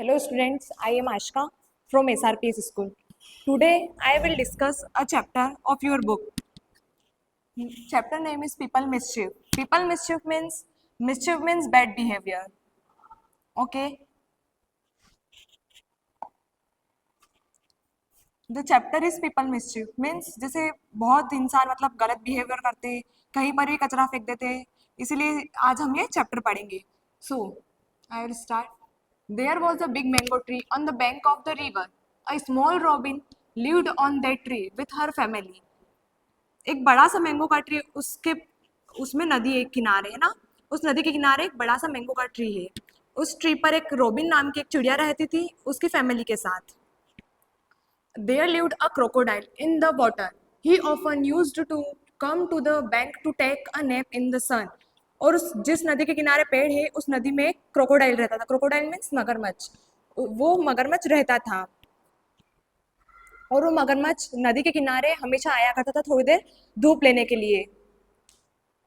Hello students, I am Ashka from SRPS school. Today I will discuss a chapter of your book. Chapter name is People Mischief. Mischief means bad behavior. Okay. The chapter is People Mischief means जैसे बहुत इंसान मतलब गलत behaviour करते, कहीं पर भी कचरा फेंक देते, इसीलिए आज हम ये चैप्टर पढ़ेंगे. So I will start. There was a big mango tree on the bank of the river. A small robin lived on that tree with her family. एक बड़ा सा मैंगो का ट्री उसमें नदी एक किनारे है ना, उस नदी के किनारे एक बड़ा सा मैंगो का ट्री है. उस ट्री पर एक रोबिन नाम की एक चिड़िया रहती थी उसकी फैमिली के साथ. There lived a crocodile in the water. He often used to come to the bank to take a nap in the sun. और जिस नदी के किनारे पेड़ है उस नदी में एक क्रोकोडाइल रहता था. क्रोकोडाइल मीन्स मगरमच्छ. वो मगरमच्छ रहता था और वो मगरमच्छ नदी के किनारे हमेशा आया करता था थोड़ी देर धूप लेने के लिए.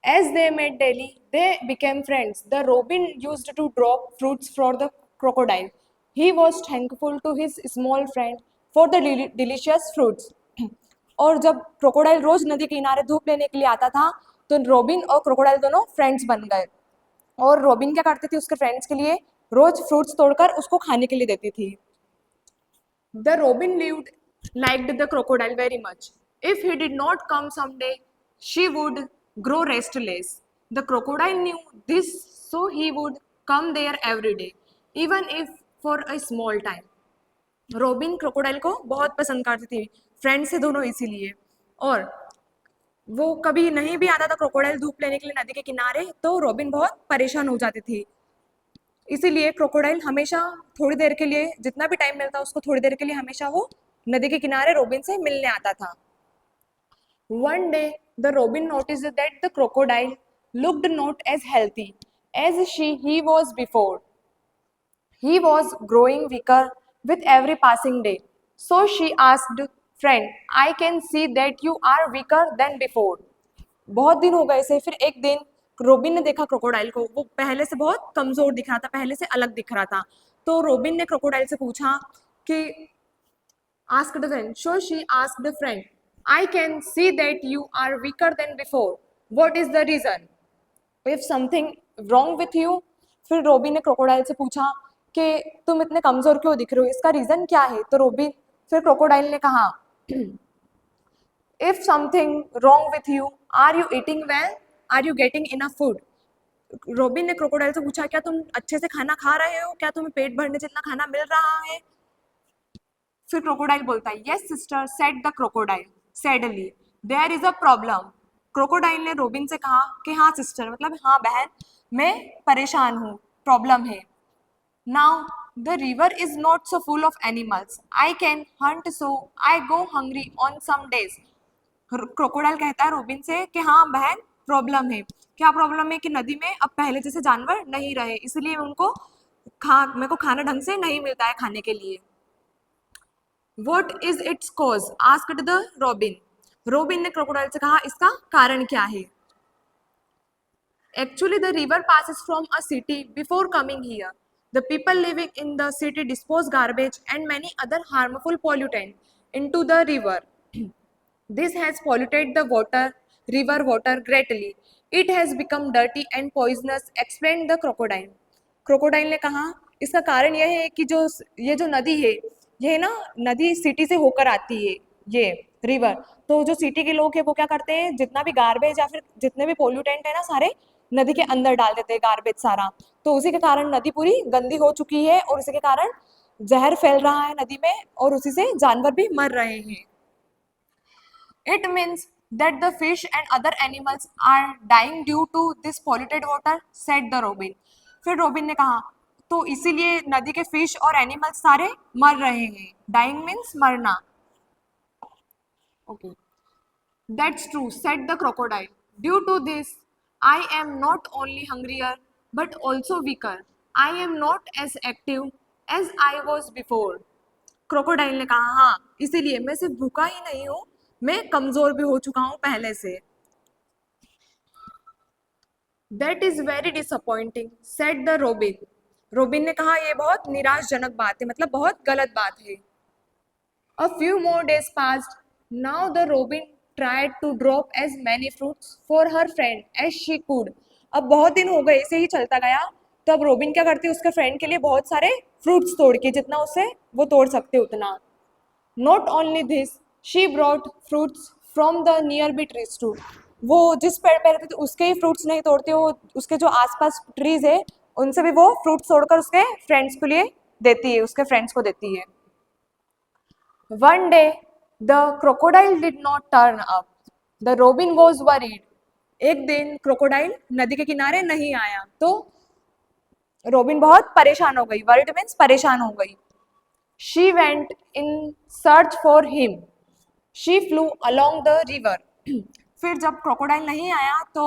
As they met daily, they became friends. The robin used to drop fruits for the crocodile. He was thankful to his small friend for the delicious fruits. और जब क्रोकोडाइल रोज नदी के किनारे धूप लेने के लिए आता था तो रोबिन और क्रोकोडाइल दोनों फ्रेंड्स बन गए. और रोबिन क्या करती थी उसके फ्रेंड्स के लिए रोज फ्रूट्स तोड़कर उसको खाने के लिए देती थी. The robin liked the crocodile very much. If he did not come someday, she would grow restless. The crocodile knew this, so he would come there every day, even if for a small time. Robin crocodile को बहुत पसंद करती थी, friends थे दोनों इसीलिए. और वो कभी नहीं भी आता था क्रोकोडाइल धूप लेने के लिए नदी के किनारे तो रोबिन बहुत परेशान हो जाती थी. इसीलिए क्रोकोडाइल हमेशा थोड़ी देर के लिए जितना भी टाइम मिलता उसको थोड़ी देर के लिए हमेशा वो नदी के किनारे रोबिन से मिलने आता था. One day the robin noticed that the crocodile looked not as healthy as he was before. He was growing weaker with every passing day. So she asked, friend, I can see that you are weaker than before. बहुत दिन हो गए से फिर एक दिन robin ने देखा क्रोकोडाइल को, वो पहले से बहुत कमजोर दिख रहा था, पहले से अलग दिख रहा था. तो रोबिन ने क्रोकोडाइल से पूछा कि asked the friend. So she asked the friend, I can see that you are weaker than before. What is the reason? If something wrong with you? फिर रोबिन ने क्रोकोडाइल से पूछा कि तुम इतने कमजोर क्यों दिख रहे हो, इसका रीजन क्या है. तो रोबिन फिर क्रोकोडाइल ने कहा If something wrong with you, are you eating well? Are you getting enough food? Robin ने क्रोकोडाइल से पूछा क्या तुम अच्छे से खाना खा रहे हो, क्या तुम्हें पेट भरने जितना खाना मिल रहा है. फिर क्रोकोडाइल बोलता है yes sister said the crocodile sadly there is a problem. Crocodile ने रोबिन से कहा कि हाँ सिस्टर मतलब हाँ बहन मैं परेशान हूँ, प्रॉब्लम है. Now the river is not so full of animals, I can hunt so I go hungry on some days. Crocodile कहता है रोबिन से कि हाँ बहन प्रॉब्लम है. क्या प्रॉब्लम है कि नदी में अब पहले जैसे जानवर नहीं रहे, इसलिए मेरे को खाना ढंग से नहीं मिलता है खाने के लिए. What is its cause? asked the robin. Robin ने क्रोकोडाइल से कहा इसका कारण क्या है. Actually the river passes from a city before coming here. The people living in the city dispose garbage and many other harmful pollutants into the river. This has polluted the river water greatly. It has become dirty and poisonous, explained the crocodile. Crocodile ने कहा इसका कारण यह है कि ये जो नदी है ये ना नदी सिटी से होकर आती है ये रिवर. तो जो सिटी के लोग हैं वो क्या करते हैं जितना भी गार्बेज या फिर जितने भी पोल्यूटेंट है ना सारे नदी के अंदर डाल देते हैं गार्बेज सारा. तो उसी के कारण नदी पूरी गंदी हो चुकी है और उसी के कारण जहर फैल रहा है नदी में और उसी से जानवर भी मर रहे हैं. It means that the fish and other animals are dying due to this polluted water, said the robin. फिर रोबिन ने कहा तो इसीलिए नदी के फिश और एनिमल्स सारे मर रहे हैं. डाइंग मीन्स मरना. Okay. That's true, said the crocodile. Due to this, I am not only hungrier but also weaker. I am not as active as I was before. Crocodile ने कहा हाँ इसीलिए मैं सिर्फ भूखा ही नहीं हूँ, मैं कमजोर भी हो चुका हूँ पहले से. That is very disappointing, said the robin. Robin ने कहा ये बहुत निराशजनक बात है, मतलब बहुत गलत बात है। A few more days passed. Now the robin tried to drop as many fruits for her friend as she could. अब बहुत दिन हो गए, ऐसे ही चलता गया। तो अब रोबिन क्या करती है, उसके फ्रेंड के लिए बहुत सारे फ्रूट्स तोड़ के, जितना उसे वो तोड़ सकते उतना। Not only this, she brought fruits from the nearby trees too. वो जिस पेड़ पे रहते थे उसके ही फ्रूट्स नहीं तोड़ते, वो उसके जो आसपास ट्रीज है उनसे भी वो फ्रूट्स तोड़कर उसके फ्रेंड्स के लिए देती है, उसके फ्रेंड्स को देती है। One day, the crocodile did not turn up. The robin was worried. एक दिन क्रोकोडाइल नदी के किनारे नहीं आया तो रोबिन बहुत परेशान हो गई। वर्ried मीन्स परेशान हो गई। She went in search for him. She flew along the river. फिर जब क्रोकोडाइल नहीं आया तो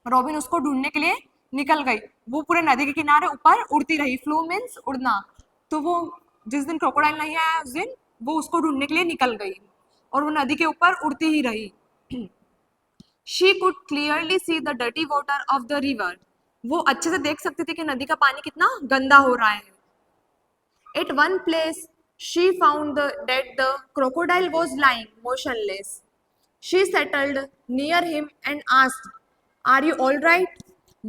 रोबिन उसको ढूंढने के लिए निकल गई। वो पूरे नदी के किनारे ऊपर उड़ती रही। फ्लू मीन्स उड़ना। तो वो जिस दिन क्रोकोडाइल नहीं आया उस दिन वो उसको ढूंढने के लिए निकल गई और वो नदी के ऊपर उड़ती ही रही। She could clearly see the dirty water of the river. वो अच्छे से देख सकती थी कि नदी का पानी कितना गंदा हो रहा है। At one place, she found that the crocodile was lying motionless. She settled near him and asked, "Are you all right?"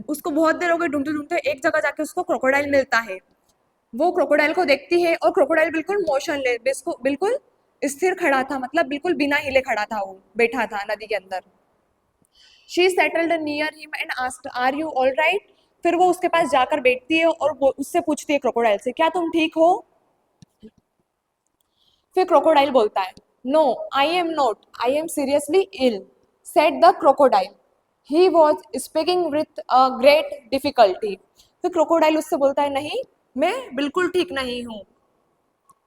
उसको बहुत देर हो गई ढूंढते ढूंढते, एक जगह जाके उसको क्रोकोडाइल मिलता है। वो क्रोकोडाइल को देखती है और क्रोकोडाइल बिल्कुल मोशनलेस, बिल्कुल स्थिर खड़ा था, मतलब बिल्कुल बिना हिले खड़ा था, वो बैठा था नदी के अंदर। She settled near him and asked, "Are you all right?" फिर वो उसके पास जाकर बैठती है और वो उससे पूछती है क्रोकोडाइल से, क्या तुम ठीक हो? फिर क्रोकोडाइल बोलता है, "No, I am not. I am seriously ill," said the crocodile. He was speaking with a great difficulty. फिर क्रोकोडाइल उससे बोलता है, नहीं, मैं बिल्कुल ठीक नहीं हूँ।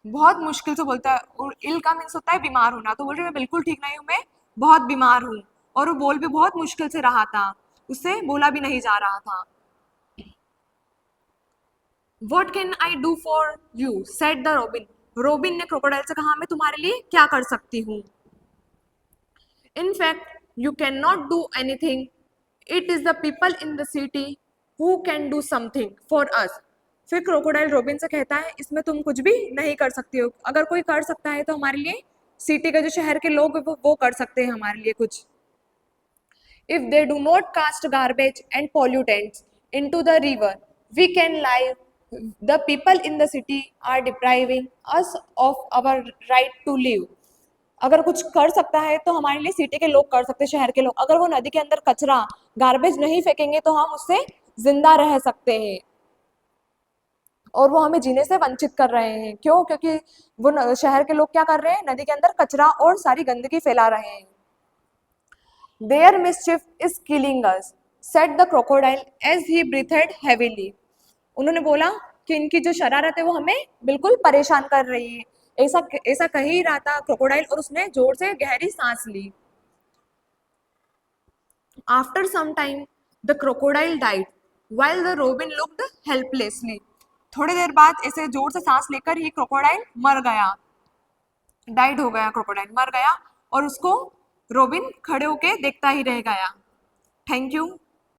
बहुत मुश्किल से बोलता है, और इल का मीन्स होता है बीमार होना, तो बोल रही मैं बिल्कुल ठीक नहीं हूँ, मैं बहुत बीमार हूँ। और वो बोल भी बहुत मुश्किल से रहा था, उससे बोला भी नहीं जा रहा था। What can I do for you? said the robin. Robin ने क्रोकोडाइल से कहा, मैं तुम्हारे लिए क्या कर सकती हूँ? In fact, you cannot do anything. It is the people in the city who can do something for us. फिर क्रोकोडाइल रोबिन से कहता है, इसमें तुम कुछ भी नहीं कर सकती हो, अगर कोई कर सकता है तो हमारे लिए सिटी के जो शहर के लोग वो कर सकते हैं हमारे लिए कुछ। If they do not cast garbage and pollutants into the river, we can live. The people in the city are depriving us of our right to live. अगर कुछ कर सकता है तो हमारे लिए सिटी के लोग कर सकते हैं, शहर के लोग। अगर वो नदी के अंदर कचरा गार्बेज नहीं फेंकेंगे तो हम उससे जिंदा रह सकते हैं, और वो हमें जीने से वंचित कर रहे हैं। क्यों? क्योंकि वो शहर के लोग क्या कर रहे हैं, नदी के अंदर कचरा और सारी गंदगी फैला रहे हैं। Their mischief is killing us, said the crocodile as he breathed heavily. उन्होंने बोला कि इनकी जो शरारत है वो हमें बिल्कुल परेशान कर रही है। ऐसा ऐसा कह ही रहा था क्रोकोडाइल, और उसने जोर से गहरी सांस ली। After some time, the crocodile died, while the robin looked helplessly. थोड़ी देर बाद ऐसे जोर से सांस लेकर ही क्रोकोडाइल मर गया, डाइड हो गया, क्रोकोडाइल मर गया, और उसको रोबिन खड़े होके देखता ही रह गया। Thank you.